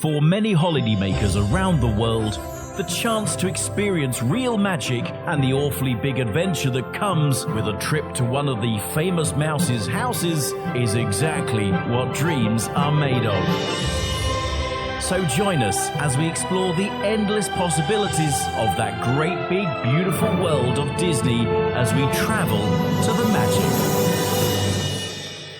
For many holidaymakers around the world, the chance to experience real magic and the awfully big adventure that comes with a trip to one of the famous mouse's houses is exactly what dreams are made of. So join us as we explore the endless possibilities of that great big beautiful world of Disney as we travel to the magic.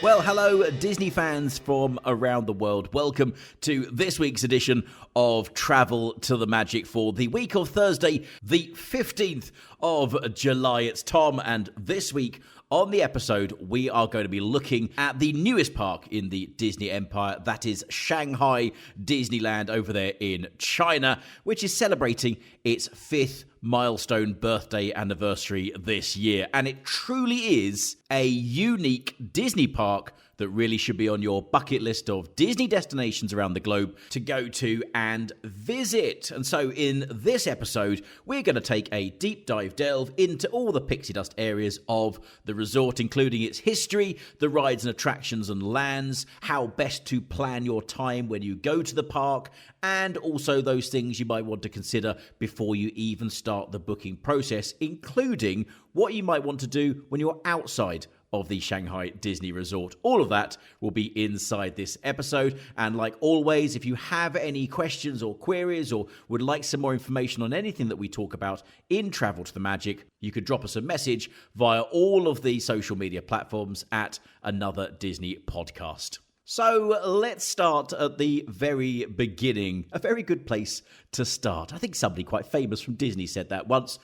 Well, hello, Disney fans from around the world. Welcome to this week's edition of Travel to the Magic for the week of Thursday, the 15th of July. It's Tom, and this week on the episode, we are going to be looking at the newest park in the Disney Empire. That is Shanghai Disneyland over there in China, which is celebrating its 5th milestone birthday anniversary this year. And it truly is a unique Disney park that really should be on your bucket list of Disney destinations around the globe to go to and visit. And so in this episode, we're going to take a deep dive delve into all the pixie dust areas of the resort, including its history, the rides and attractions and lands, how best to plan your time when you go to the park, and also those things you might want to consider before you even start the booking process, including what you might want to do when you're outside of the Shanghai Disney Resort. All of that will be inside this episode. And like always, if you have any questions or queries or would like some more information on anything that we talk about in Travel to the Magic, you could drop us a message via all of the social media platforms at Another Disney Podcast. So let's start at the very beginning. A very good place to start. I think somebody quite famous from Disney said that once.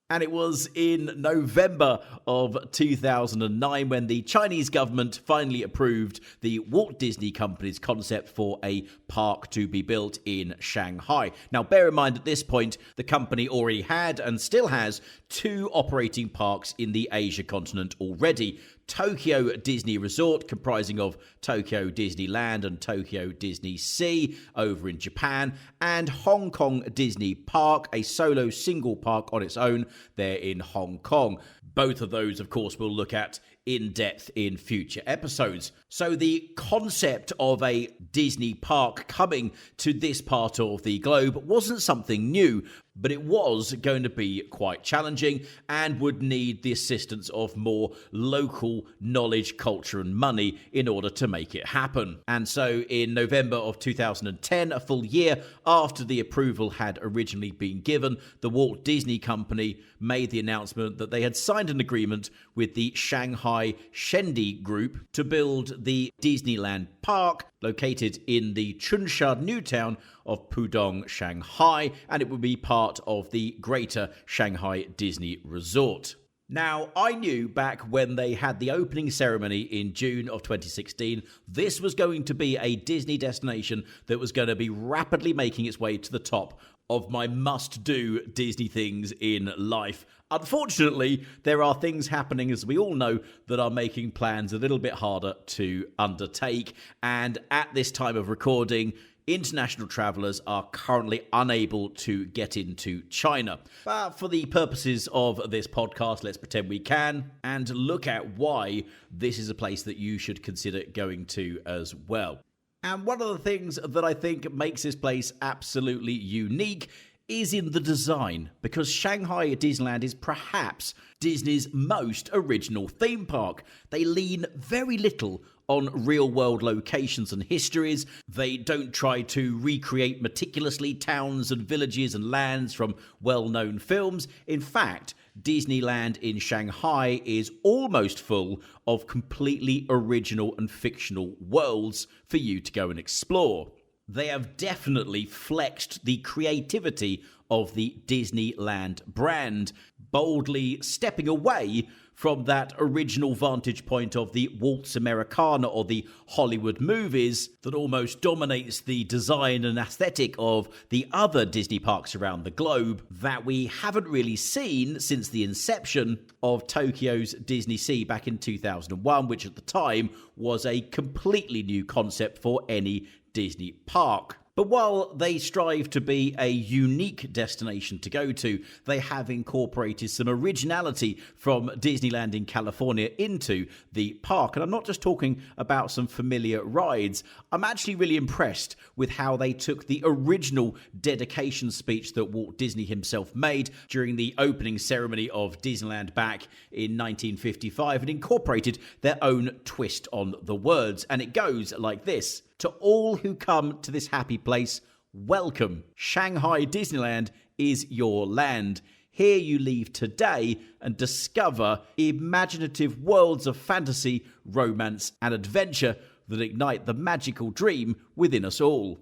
And it was in November of 2009 when the Chinese government finally approved the Walt Disney Company's concept for a park to be built in Shanghai. Now, bear in mind at this point, the company already had and still has 2 operating parks in the Asia continent already. Tokyo Disney Resort, comprising of Tokyo Disneyland and Tokyo Disney Sea over in Japan, and Hong Kong Disney Park, a solo single park on its own there in Hong Kong. Both of those, of course, we'll look at in depth in future episodes. So the concept of a Disney park coming to this part of the globe wasn't something new, but it was going to be quite challenging and would need the assistance of more local knowledge, culture and money in order to make it happen. And so in November of 2010, a full year after the approval had originally been given, the Walt Disney Company made the announcement that they had signed an agreement with the Shanghai Shendi Group to build the Disneyland Park located in the Chunsha new town of Pudong, Shanghai, and it would be part of the greater Shanghai Disney Resort. Now, I knew back when they had the opening ceremony in June of 2016, this was going to be a Disney destination that was going to be rapidly making its way to the top of my must-do Disney things in life. Unfortunately, there are things happening, as we all know, that are making plans a little bit harder to undertake. And at this time of recording, international travellers are currently unable to get into China. But for the purposes of this podcast, let's pretend we can and look at why this is a place that you should consider going to as well. And one of the things that I think makes this place absolutely unique is in the design, because Shanghai Disneyland is perhaps Disney's most original theme park. They lean very little on real-world locations and histories. They don't try to recreate meticulously towns and villages and lands from well-known films. In fact, Disneyland in Shanghai is almost full of completely original and fictional worlds for you to go and explore. They have definitely flexed the creativity of the Disneyland brand, boldly stepping away from that original vantage point of the Waltz Americana or the Hollywood movies that almost dominates the design and aesthetic of the other Disney parks around the globe that we haven't really seen since the inception of Tokyo's Disney Sea back in 2001, which at the time was a completely new concept for any Disney park. But while they strive to be a unique destination to go to, they have incorporated some originality from Disneyland in California into the park. And I'm not just talking about some familiar rides. I'm actually really impressed with how they took the original dedication speech that Walt Disney himself made during the opening ceremony of Disneyland back in 1955 and incorporated their own twist on the words. And it goes like this. To all who come to this happy place, welcome. Shanghai Disneyland is your land. Here you leave today and discover imaginative worlds of fantasy, romance, and adventure that ignite the magical dream within us all.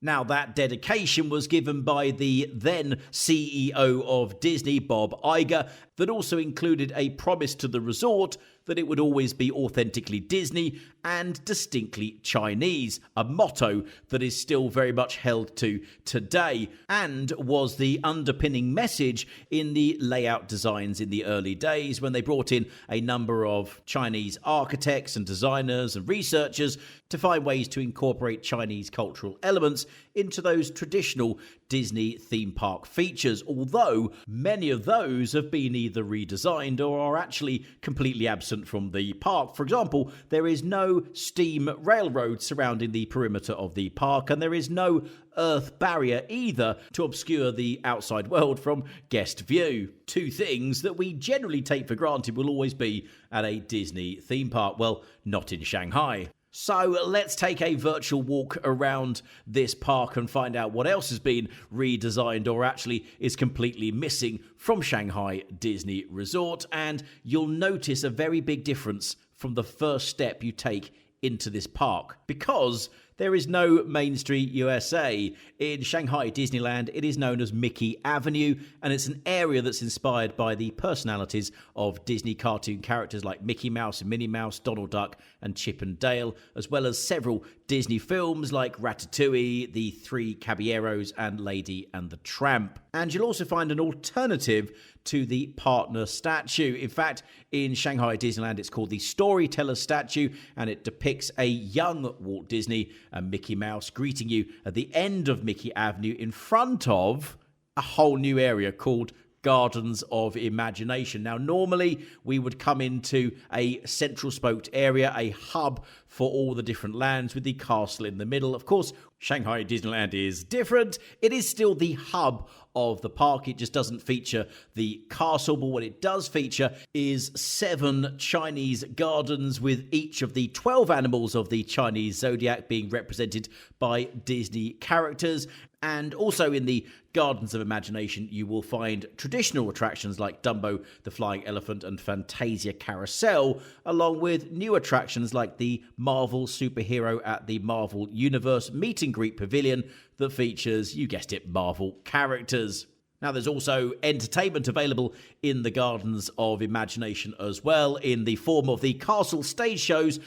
Now, that dedication was given by the then CEO of Disney, Bob Iger, that also included a promise to the resort that it would always be authentically Disney and distinctly Chinese, a motto that is still very much held to today, and was the underpinning message in the layout designs in the early days when they brought in a number of Chinese architects and designers and researchers to find ways to incorporate Chinese cultural elements into those traditional Disney theme park features, although many of those have been either redesigned or are actually completely absent from the park. For example, there is no steam railroad surrounding the perimeter of the park, and there is no earth barrier either to obscure the outside world from guest view. Two things that we generally take for granted will always be at a Disney theme park. Well, not in Shanghai. So let's take a virtual walk around this park and find out what else has been redesigned or actually is completely missing from Shanghai Disney Resort. And you'll notice a very big difference from the first step you take into this park, because there is no Main Street USA. In Shanghai Disneyland, it is known as Mickey Avenue, and it's an area that's inspired by the personalities of Disney cartoon characters like Mickey Mouse and Minnie Mouse, Donald Duck and Chip and Dale, as well as several Disney films like Ratatouille, The Three Caballeros and Lady and the Tramp. And you'll also find an alternative to the partner statue. In fact, in Shanghai Disneyland, it's called the Storyteller statue, and it depicts a young Walt Disney and Mickey Mouse greeting you at the end of Mickey Avenue in front of a whole new area called Gardens of Imagination. Now, normally we would come into a central spoked area, a hub for all the different lands with the castle in the middle. Of course, Shanghai Disneyland is different. It is still the hub of the park. It just doesn't feature the castle, but what it does feature is 7 Chinese gardens with each of the 12 animals of the Chinese zodiac being represented by Disney characters. And also in the Gardens of Imagination, you will find traditional attractions like Dumbo, the Flying Elephant, and Fantasia Carousel, along with new attractions like the Marvel Superhero at the Marvel Universe Meet and Greet Pavilion that features, you guessed it, Marvel characters. Now, there's also entertainment available in the Gardens of Imagination as well, in the form of the castle stage shows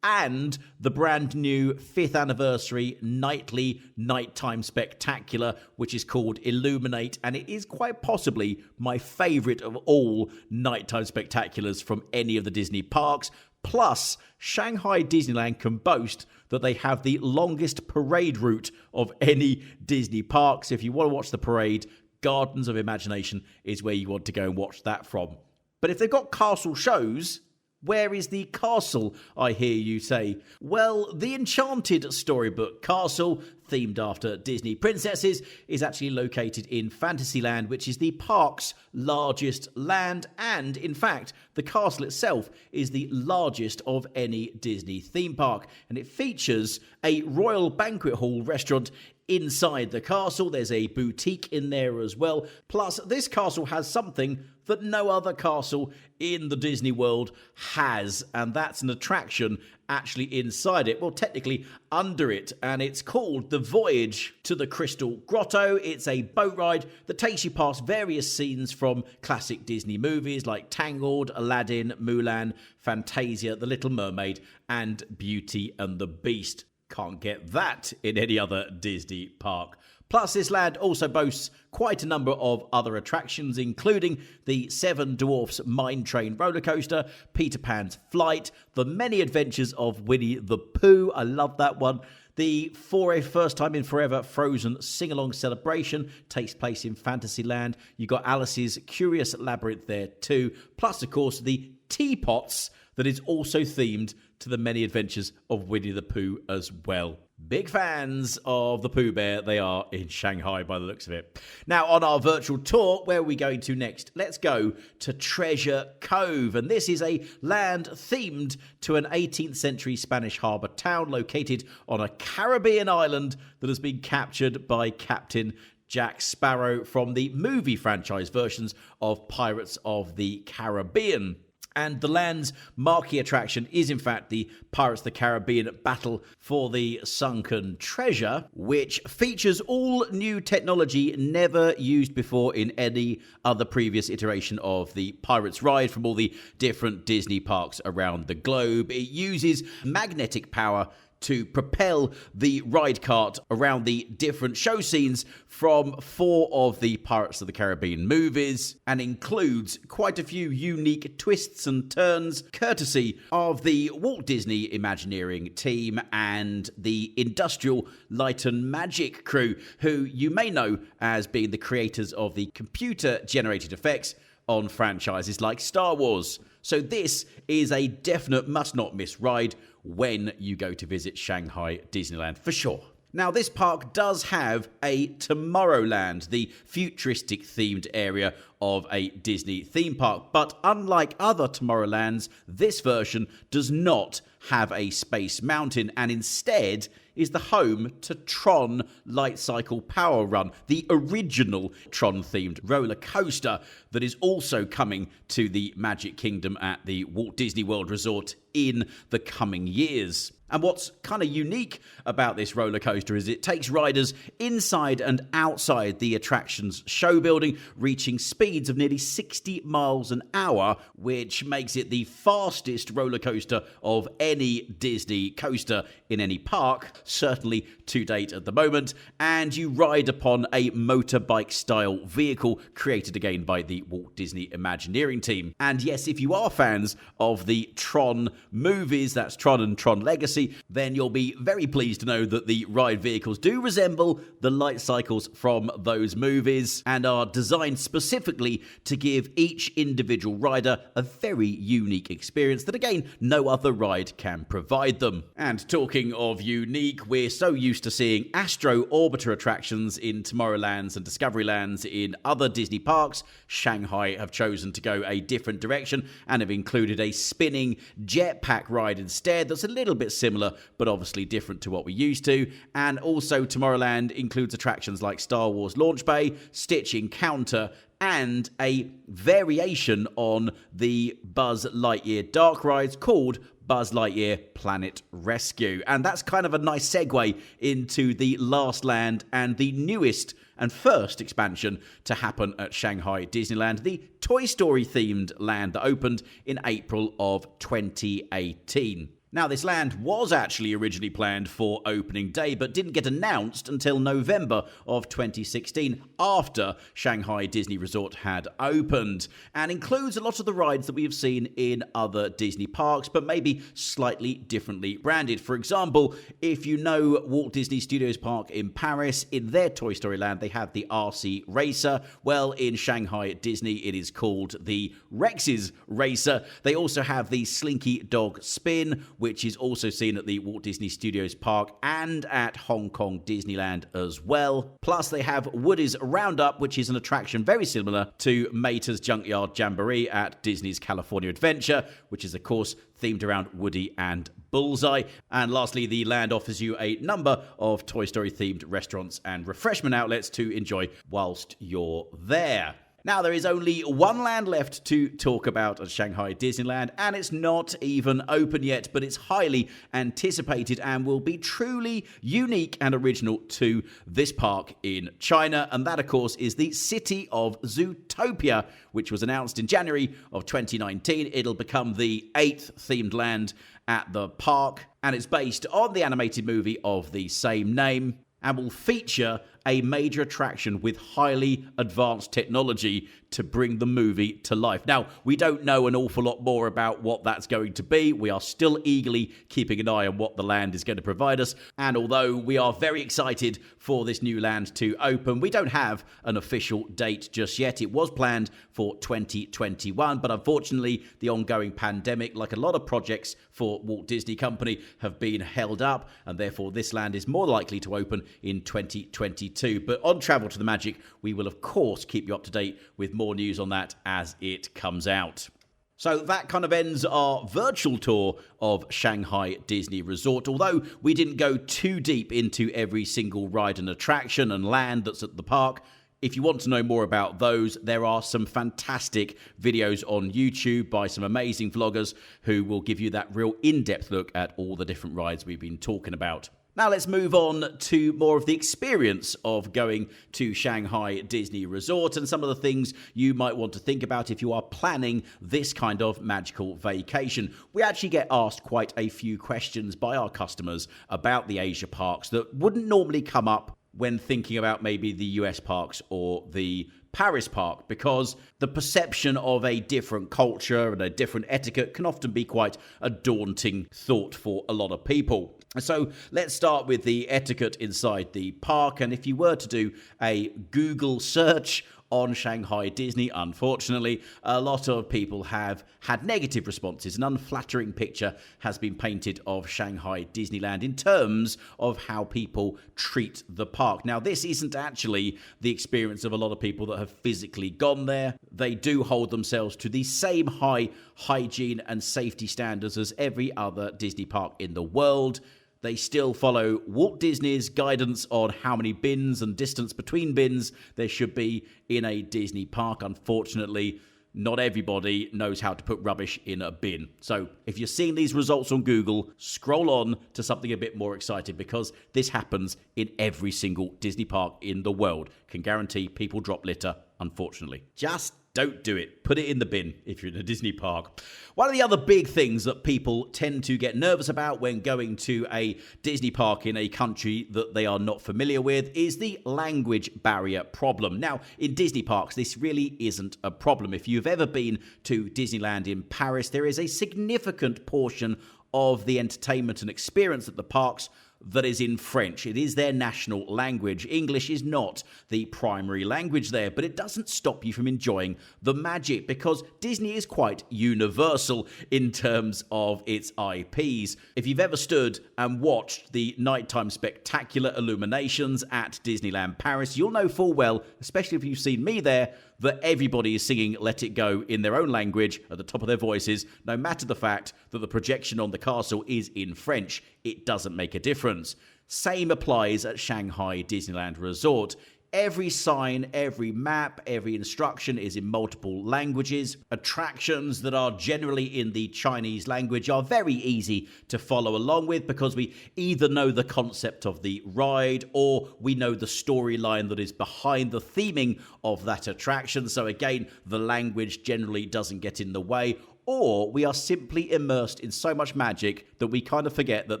and the brand new 5th anniversary nightly nighttime spectacular, which is called Illuminate, and it is quite possibly my favourite of all nighttime spectaculars from any of the Disney parks. Plus, Shanghai Disneyland can boast that they have the longest parade route of any Disney parks. If you want to watch the parade, Gardens of Imagination is where you want to go and watch that from. But if they've got castle shows, where is the castle, I hear you say? Well, the Enchanted Storybook castle, themed after Disney princesses, is actually located in Fantasyland, which is the park's largest land, and in fact, the castle itself is the largest of any Disney theme park, and it features a royal banquet hall restaurant inside the castle. There's a boutique in there as well. Plus, this castle has something that no other castle in the Disney world has, and that's an attraction actually inside it. Well, technically under it, and it's called the Voyage to the Crystal Grotto. It's a boat ride that takes you past various scenes from classic Disney movies like Tangled, Aladdin, Mulan, Fantasia, The Little Mermaid, and Beauty and the Beast. Can't get that in any other Disney park. Plus, this land also boasts quite a number of other attractions, including the Seven Dwarfs Mine Train roller coaster, Peter Pan's Flight, the Many Adventures of Winnie the Pooh, I love that one. The For a First Time in Forever Frozen Sing-Along Celebration takes place in Fantasyland. You got Alice's Curious Labyrinth there too. Plus, of course, the Teapots that is also themed to the Many Adventures of Winnie the Pooh as well. Big fans of the Pooh Bear they are in Shanghai by the looks of it. Now, on our virtual tour, where are we going to next? Let's go to Treasure Cove. And this is a land themed to an 18th century Spanish harbour town located on a Caribbean island that has been captured by Captain Jack Sparrow from the movie franchise versions of Pirates of the Caribbean. And the land's marquee attraction is, in fact, the Pirates of the Caribbean Battle for the Sunken Treasure, which features all new technology never used before in any other previous iteration of the Pirates ride from all the different Disney parks around the globe. It uses magnetic power to propel the ride cart around the different show scenes from 4 of the Pirates of the Caribbean movies, and includes quite a few unique twists and turns courtesy of the Walt Disney Imagineering team and the Industrial Light and Magic crew, who you may know as being the creators of the computer-generated effects on franchises like Star Wars. So this is a definite must-not-miss ride when you go to visit Shanghai Disneyland, for sure. Now, this park does have a Tomorrowland, the futuristic-themed area of a Disney theme park. But unlike other Tomorrowlands, this version does not have a Space Mountain, and instead is the home to Tron Light Cycle Power Run, the original Tron-themed roller coaster that is also coming to the Magic Kingdom at the Walt Disney World Resort in the coming years. And what's kind of unique about this roller coaster is it takes riders inside and outside the attraction's show building, reaching speeds of nearly 60 miles an hour, which makes it the fastest roller coaster of any Disney coaster in any park, certainly to date at the moment. And you ride upon a motorbike-style vehicle created again by the Walt Disney Imagineering team. And yes, if you are fans of the Tron movies, that's Tron and Tron Legacy, then you'll be very pleased to know that the ride vehicles do resemble the light cycles from those movies and are designed specifically to give each individual rider a very unique experience that, again, no other ride can provide them. And talking of unique, we're so used to seeing Astro Orbiter attractions in Tomorrowlands and Discoverylands in other Disney parks. Shanghai have chosen to go a different direction and have included a spinning jetpack ride instead that's a little bit similar, but obviously different to what we're used to. And also Tomorrowland includes attractions like Star Wars Launch Bay, Stitch Encounter, and a variation on the Buzz Lightyear dark rides called Buzz Lightyear Planet Rescue. And that's kind of a nice segue into the last land and the newest and first expansion to happen at Shanghai Disneyland, the Toy Story themed land that opened in April of 2018. Now, this land was actually originally planned for opening day, but didn't get announced until November of 2016, after Shanghai Disney Resort had opened, and includes a lot of the rides that we have seen in other Disney parks, but maybe slightly differently branded. For example, if you know Walt Disney Studios Park in Paris, in their Toy Story Land, they have the RC Racer. Well, in Shanghai at Disney, it is called the Rex's Racer. They also have the Slinky Dog Spin, which is also seen at the Walt Disney Studios Park and at Hong Kong Disneyland as well. Plus, they have Woody's Roundup, which is an attraction very similar to Mater's Junkyard Jamboree at Disney's California Adventure, which is, of course, themed around Woody and Bullseye. And lastly, the land offers you a number of Toy Story-themed restaurants and refreshment outlets to enjoy whilst you're there. Now, there is only one land left to talk about at Shanghai Disneyland, and it's not even open yet, but it's highly anticipated and will be truly unique and original to this park in China. And that, of course, is the city of Zootopia, which was announced in January of 2019. It'll become the 8th themed land at the park, and it's based on the animated movie of the same name, and will feature a major attraction with highly advanced technology to bring the movie to life. Now, we don't know an awful lot more about what that's going to be. We are still eagerly keeping an eye on what the land is going to provide us. And although we are very excited for this new land to open, we don't have an official date just yet. It was planned for 2021, but unfortunately, the ongoing pandemic, like a lot of projects for Walt Disney Company, have been held up, and therefore this land is more likely to open in 2022. But on Travel to the Magic, we will of course keep you up to date with more news on that as it comes out. So that kind of ends our virtual tour of Shanghai Disney Resort. Although we didn't go too deep into every single ride and attraction and land that's at the park, if you want to know more about those, there are some fantastic videos on YouTube by some amazing vloggers who will give you that real in-depth look at all the different rides we've been talking about. Now let's move on to more of the experience of going to Shanghai Disney Resort and some of the things you might want to think about if you are planning this kind of magical vacation. We actually get asked quite a few questions by our customers about the Asia parks that wouldn't normally come up when thinking about maybe the US parks or the Paris park, because the perception of a different culture and a different etiquette can often be quite a daunting thought for a lot of people. So let's start with the etiquette inside the park. And if you were to do a Google search on Shanghai Disney, unfortunately, a lot of people have had negative responses. An unflattering picture has been painted of Shanghai Disneyland in terms of how people treat the park. Now, this isn't actually the experience of a lot of people that have physically gone there. They do hold themselves to the same high hygiene and safety standards as every other Disney park in the world. They still follow Walt Disney's guidance on how many bins and distance between bins there should be in a Disney park. Unfortunately, not everybody knows how to put rubbish in a bin. So if you're seeing these results on Google, scroll on to something a bit more exciting, because this happens in every single Disney park in the world. Can guarantee people drop litter, unfortunately. Just don't do it. Put it in the bin if you're in a Disney park. One of the other big things that people tend to get nervous about when going to a Disney park in a country that they are not familiar with is the language barrier problem. Now, in Disney parks, this really isn't a problem. If you've ever been to Disneyland in Paris, there is a significant portion of the entertainment and experience at the parks that is in French. It is their national language. English is not the primary language there, but it doesn't stop you from enjoying the magic, because Disney is quite universal in terms of its IPs. If you've ever stood and watched the nighttime spectacular illuminations at Disneyland Paris, you'll know full well, especially if you've seen me there, that everybody is singing Let It Go in their own language at the top of their voices, no matter the fact that the projection on the castle is in French. It doesn't make a difference. Same applies at Shanghai Disneyland Resort. Every sign, every map, every instruction is in multiple languages. Attractions that are generally in the Chinese language are very easy to follow along with, because we either know the concept of the ride or we know the storyline that is behind the theming of that attraction. So again, the language generally doesn't get in the way. Or we are simply immersed in so much magic that we kind of forget that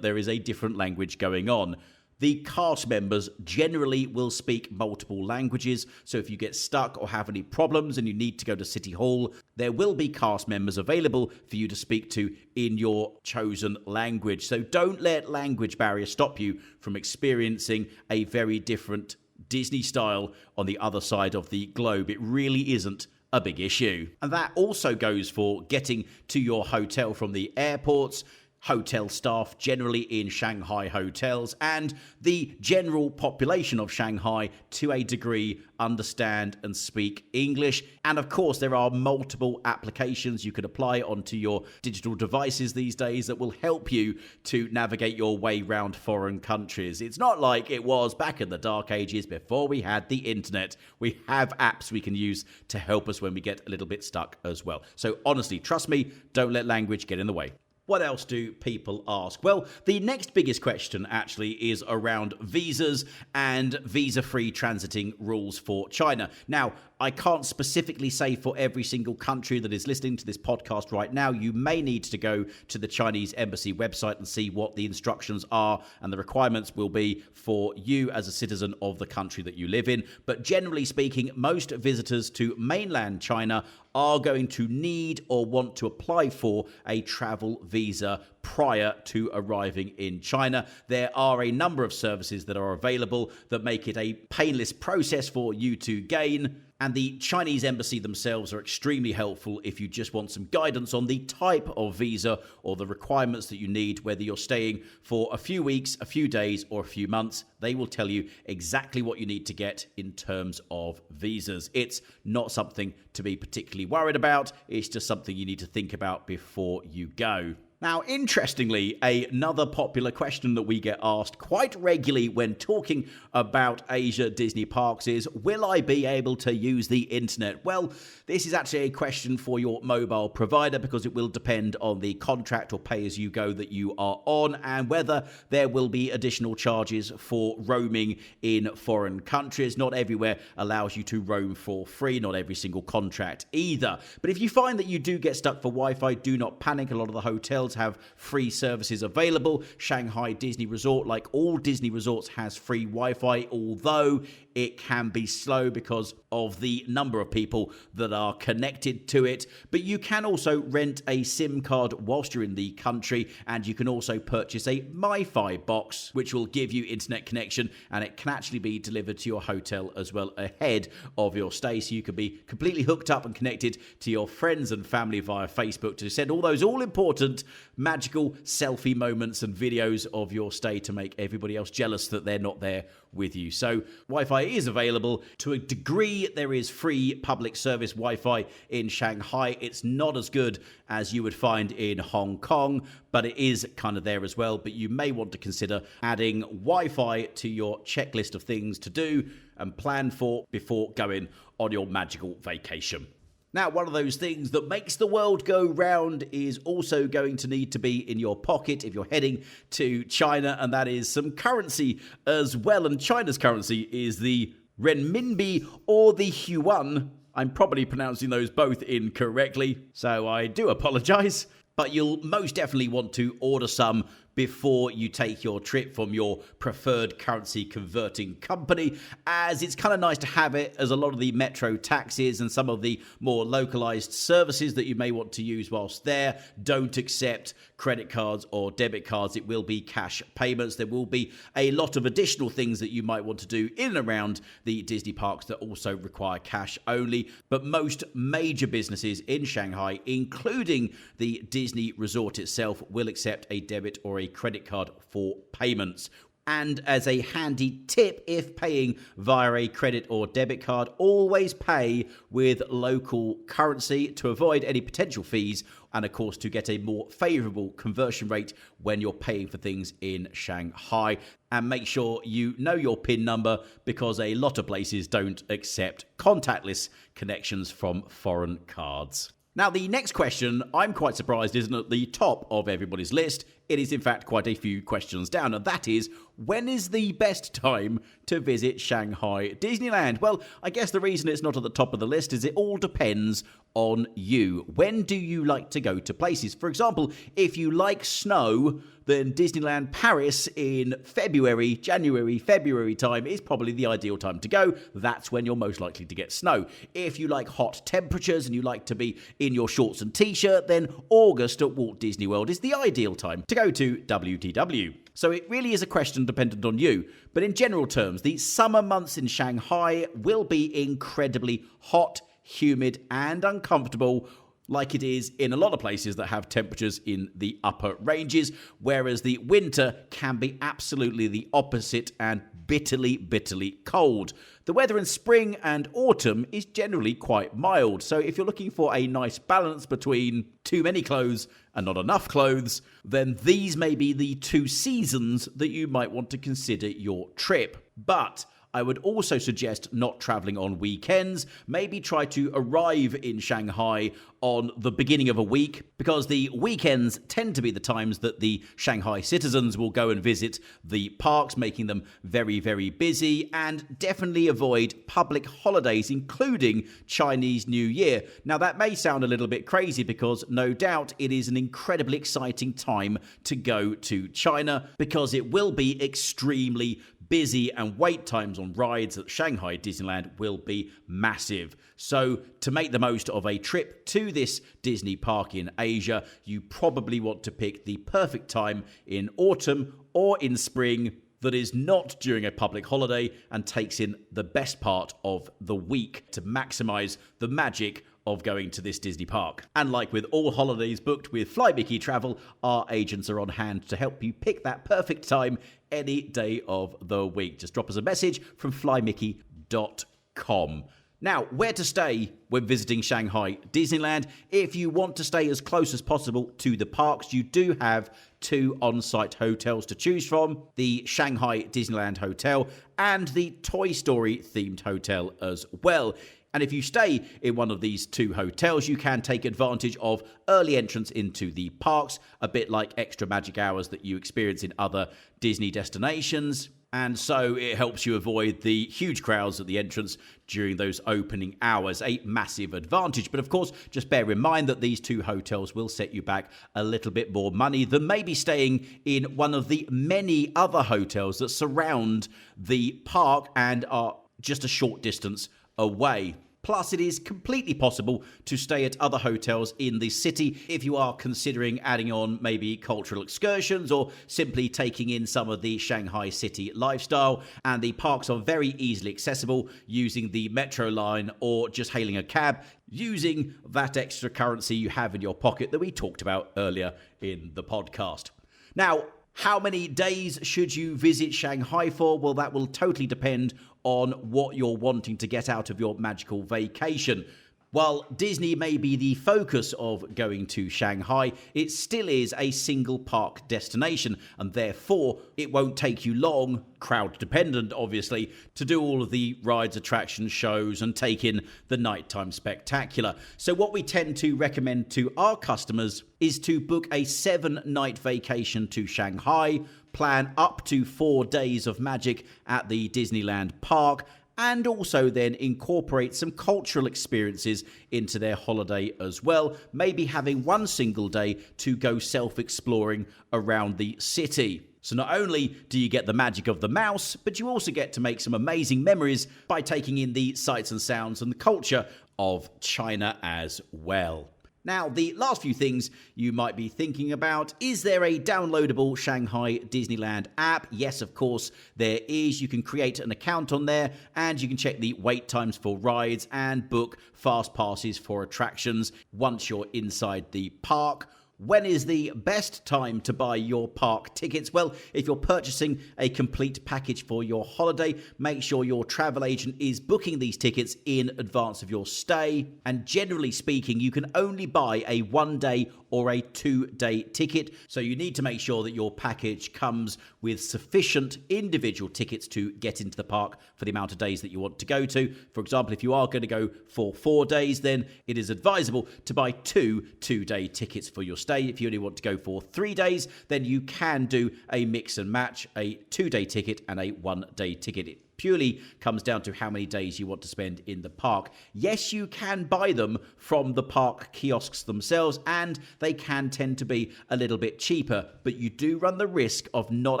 there is a different language going on. The cast members generally will speak multiple languages, so if you get stuck or have any problems and you need to go to City Hall, there will be cast members available for you to speak to in your chosen language. So don't let language barriers stop you from experiencing a very different Disney style on the other side of the globe. It really isn't a big issue. And that also goes for getting to your hotel from the airports. Hotel staff generally in Shanghai hotels and the general population of Shanghai to a degree understand and speak English. And of course, there are multiple applications you could apply onto your digital devices these days that will help you to navigate your way around foreign countries. It's not like it was back in the dark ages before we had the internet. We have apps we can use to help us when we get a little bit stuck as well. So honestly, trust me, don't let language get in the way. What else do people ask? Well, the next biggest question actually is around visas and visa-free transiting rules for China. Now, I can't specifically say for every single country that is listening to this podcast right now. You may need to go to the Chinese embassy website and see what the instructions are and the requirements will be for you as a citizen of the country that you live in. But generally speaking, most visitors to mainland China are going to need or want to apply for a travel visa prior to arriving in China. There are a number of services that are available that make it a painless process for you to gain. And the Chinese embassy themselves are extremely helpful if you just want some guidance on the type of visa or the requirements that you need, whether you're staying for a few weeks, a few days, or a few months. They will tell you exactly what you need to get in terms of visas. It's not something to be particularly worried about. It's just something you need to think about before you go. Now, interestingly, another popular question that we get asked quite regularly when talking about Asia Disney parks is, will I be able to use the internet? Well, this is actually a question for your mobile provider because it will depend on the contract or pay-as-you-go that you are on and whether there will be additional charges for roaming in foreign countries. Not everywhere allows you to roam for free, not every single contract either. But if you find that you do get stuck for Wi-Fi, do not panic. A lot of the hotels have free services available. Shanghai Disney Resort, like all Disney resorts, has free Wi-Fi, although it can be slow because of the number of people that are connected to it. But you can also rent a SIM card whilst you're in the country, and you can also purchase a Mi-Fi box, which will give you internet connection, and it can actually be delivered to your hotel as well ahead of your stay, so you can be completely hooked up and connected to your friends and family via Facebook to send all those all-important magical selfie moments and videos of your stay to make everybody else jealous that they're not there with you. So Wi-Fi is available to a degree. There is free public service Wi-Fi in Shanghai. It's not as good as you would find in Hong Kong, but it is kind of there as well. But you may want to consider adding Wi-Fi to your checklist of things to do and plan for before going on your magical vacation. Now, one of those things that makes the world go round is also going to need to be in your pocket if you're heading to China, and that is some currency as well. And China's currency is the renminbi or the yuan. I'm probably pronouncing those both incorrectly, so I do apologize. But you'll most definitely want to order some before you take your trip from your preferred currency converting company, as it's kind of nice to have it, as a lot of the metro taxis and some of the more localized services that you may want to use whilst there don't accept credit cards or debit cards. It will be cash payments. There will be a lot of additional things that you might want to do in and around the Disney parks that also require cash only, but most major businesses in Shanghai, including the Disney resort itself, will accept a debit or a credit card for payments. And as a handy tip, if paying via a credit or debit card, always pay with local currency to avoid any potential fees and, of course, to get a more favorable conversion rate when you're paying for things in Shanghai. And make sure you know your PIN number, because a lot of places don't accept contactless connections from foreign cards. Now, the next question, I'm quite surprised, isn't at the top of everybody's list. It is, in fact, quite a few questions down, and that is, when is the best time to visit Shanghai Disneyland? Well, I guess the reason it's not at the top of the list is it all depends on you. When do you like to go to places? For example, if you like snow, then Disneyland Paris in January, February time is probably the ideal time to go. That's when you're most likely to get snow. If you like hot temperatures and you like to be in your shorts and t-shirt, then August at Walt Disney World is the ideal time to go to WDW. So it really is a question dependent on you. But in general terms, the summer months in Shanghai will be incredibly hot, humid, and uncomfortable, like it is in a lot of places that have temperatures in the upper ranges, whereas the winter can be absolutely the opposite and bitterly, bitterly cold. The weather in spring and autumn is generally quite mild, so if you're looking for a nice balance between too many clothes and not enough clothes, then these may be the two seasons that you might want to consider your trip. But I would also suggest not traveling on weekends. Maybe try to arrive in Shanghai on the beginning of a week, because the weekends tend to be the times that the Shanghai citizens will go and visit the parks, making them very, very busy, and definitely avoid public holidays, including Chinese New Year. Now, that may sound a little bit crazy because no doubt it is an incredibly exciting time to go to China, because it will be extremely busy and wait times on rides at Shanghai Disneyland will be massive. So to make the most of a trip to this Disney park in Asia, you probably want to pick the perfect time in autumn or in spring that is not during a public holiday and takes in the best part of the week to maximize the magic of going to this Disney park. And like with all holidays booked with FlyMickey Travel, our agents are on hand to help you pick that perfect time any day of the week. Just drop us a message from flymickey.com. Now, where to stay when visiting Shanghai Disneyland? If you want to stay as close as possible to the parks, you do have 2 on-site hotels to choose from, the Shanghai Disneyland Hotel and the Toy Story themed hotel as well. And if you stay in one of these 2 hotels, you can take advantage of early entrance into the parks, a bit like extra magic hours that you experience in other Disney destinations. And so it helps you avoid the huge crowds at the entrance during those opening hours, a massive advantage. But of course, just bear in mind that these 2 hotels will set you back a little bit more money than maybe staying in one of the many other hotels that surround the park and are just a short distance away. Plus, it is completely possible to stay at other hotels in the city if you are considering adding on maybe cultural excursions or simply taking in some of the Shanghai city lifestyle. And the parks are very easily accessible using the metro line or just hailing a cab using that extra currency you have in your pocket that we talked about earlier in the podcast. Now, how many days should you visit Shanghai for? Well, that will totally depend on what you're wanting to get out of your magical vacation. While Disney may be the focus of going to Shanghai, it still is a single park destination, and therefore it won't take you long, crowd dependent obviously, to do all of the rides, attractions, shows, and take in the nighttime spectacular. So what we tend to recommend to our customers is to book a 7-night vacation to Shanghai, plan up to 4 days of magic at the Disneyland park, and also then incorporate some cultural experiences into their holiday as well, maybe having 1 single day to go self-exploring around the city. So not only do you get the magic of the mouse, but you also get to make some amazing memories by taking in the sights and sounds and the culture of China as well. Now, the last few things you might be thinking about: is there a downloadable Shanghai Disneyland app? Yes, of course, there is. You can create an account on there and you can check the wait times for rides and book fast passes for attractions once you're inside the park. When is the best time to buy your park tickets? Well, if you're purchasing a complete package for your holiday, make sure your travel agent is booking these tickets in advance of your stay. And generally speaking, you can only buy a 1-day or a 2-day ticket. So you need to make sure that your package comes with sufficient individual tickets to get into the park for the amount of days that you want to go to. For example, if you are going to go for 4 days, then it is advisable to buy 2 2-day tickets for your stay. If you only want to go for 3 days, then you can do a mix and match, a 2-day ticket and a 1-day ticket. It purely comes down to how many days you want to spend in the park. Yes, you can buy them from the park kiosks themselves, and they can tend to be a little bit cheaper, but you do run the risk of not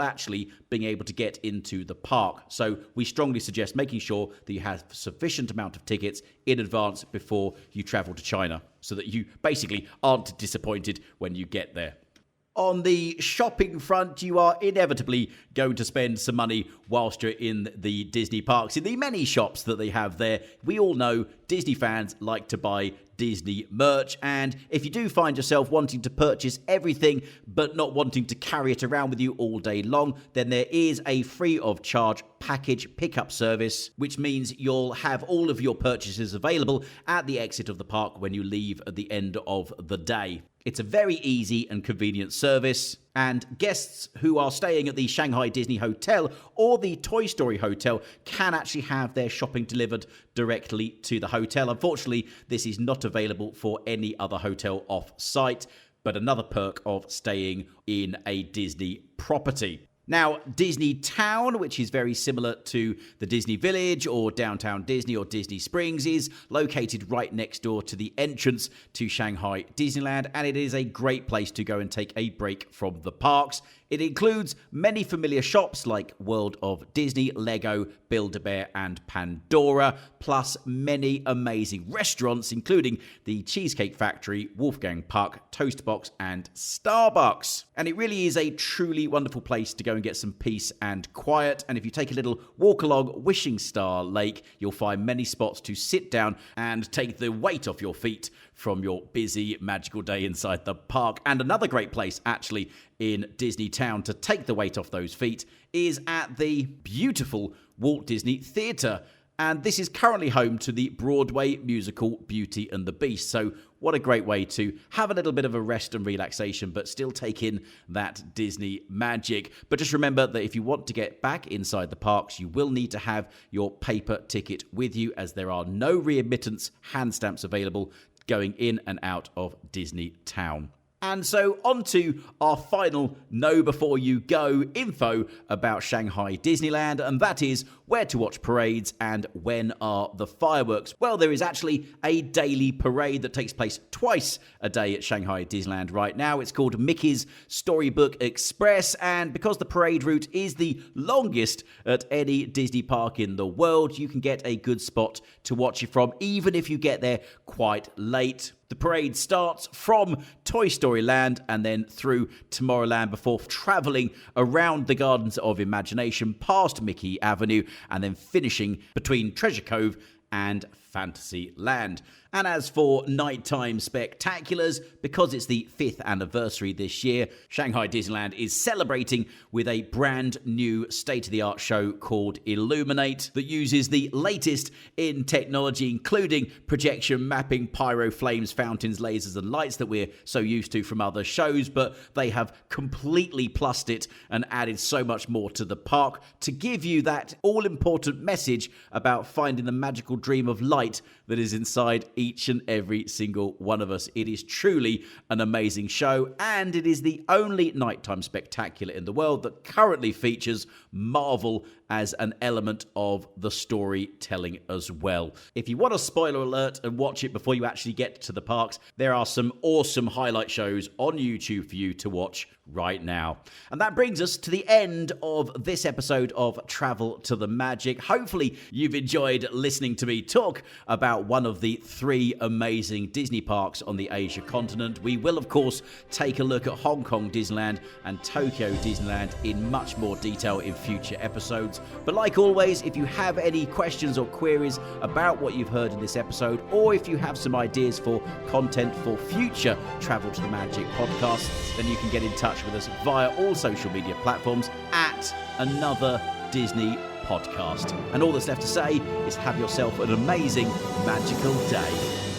actually being able to get into the park. So we strongly suggest making sure that you have sufficient amount of tickets in advance before you travel to China, so that you basically aren't disappointed when you get there. On the shopping front, you are inevitably going to spend some money whilst you're in the Disney parks. In the many shops that they have there, we all know Disney fans like to buy Disney merch, and if you do find yourself wanting to purchase everything but not wanting to carry it around with you all day long, then there is a free of charge package pickup service, which means you'll have all of your purchases available at the exit of the park when you leave at the end of the day. It's a very easy and convenient service, and guests who are staying at the Shanghai Disney Hotel or the Toy Story Hotel can actually have their shopping delivered directly to the hotel. Unfortunately, this is not available for any other hotel off-site, but another perk of staying in a Disney property. Now, Disney Town, which is very similar to the Disney Village or Downtown Disney or Disney Springs, is located right next door to the entrance to Shanghai Disneyland, and it is a great place to go and take a break from the parks. It includes many familiar shops like World of Disney, Lego, Build-A-Bear, and Pandora, plus many amazing restaurants, including the Cheesecake Factory, Wolfgang Puck, Toast Box, and Starbucks. And it really is a truly wonderful place to go and get some peace and quiet. And if you take a little walk along Wishing Star Lake, you'll find many spots to sit down and take the weight off your feet from your busy, magical day inside the park. And another great place, actually, in Disney Town to take the weight off those feet is at the beautiful Walt Disney Theatre. And this is currently home to the Broadway musical Beauty and the Beast. So what a great way to have a little bit of a rest and relaxation, but still take in that Disney magic. But just remember that if you want to get back inside the parks, you will need to have your paper ticket with you, as there are no readmittance hand stamps available going in and out of Disney Town. And so on to our final know before you go info about Shanghai Disneyland, and that is where to watch parades and when are the fireworks. Well, there is actually a daily parade that takes place twice a day at Shanghai Disneyland right now. It's called Mickey's Storybook Express, and because the parade route is the longest at any Disney park in the world, you can get a good spot to watch it from, even if you get there quite late. The parade starts from Toy Story Land and then through Tomorrowland before travelling around the Gardens of Imagination past Mickey Avenue and then finishing between Treasure Cove and Fantasyland. And as for nighttime spectaculars, because it's the 5th anniversary this year, Shanghai Disneyland is celebrating with a brand new state-of-the-art show called Illuminate that uses the latest in technology, including projection mapping, pyro flames, fountains, lasers, and lights that we're so used to from other shows, but they have completely plussed it and added so much more to the park to give you that all-important message about finding the magical dream of light that is inside each and every single one of us. It is truly an amazing show, and it is the only nighttime spectacular in the world that currently features Marvel as an element of the storytelling as well. If you want a spoiler alert and watch it before you actually get to the parks, there are some awesome highlight shows on YouTube for you to watch right now. And that brings us to the end of this episode of Travel to the Magic. Hopefully you've enjoyed listening to me talk about one of the 3 amazing Disney parks on the Asia continent. We will, of course, take a look at Hong Kong Disneyland and Tokyo Disneyland in much more detail in future episodes. But like always, if you have any questions or queries about what you've heard in this episode, or if you have some ideas for content for future Travel to the Magic podcasts, then you can get in touch with us via all social media platforms at Another Disney Podcast. And all that's left to say is have yourself an amazing, magical day.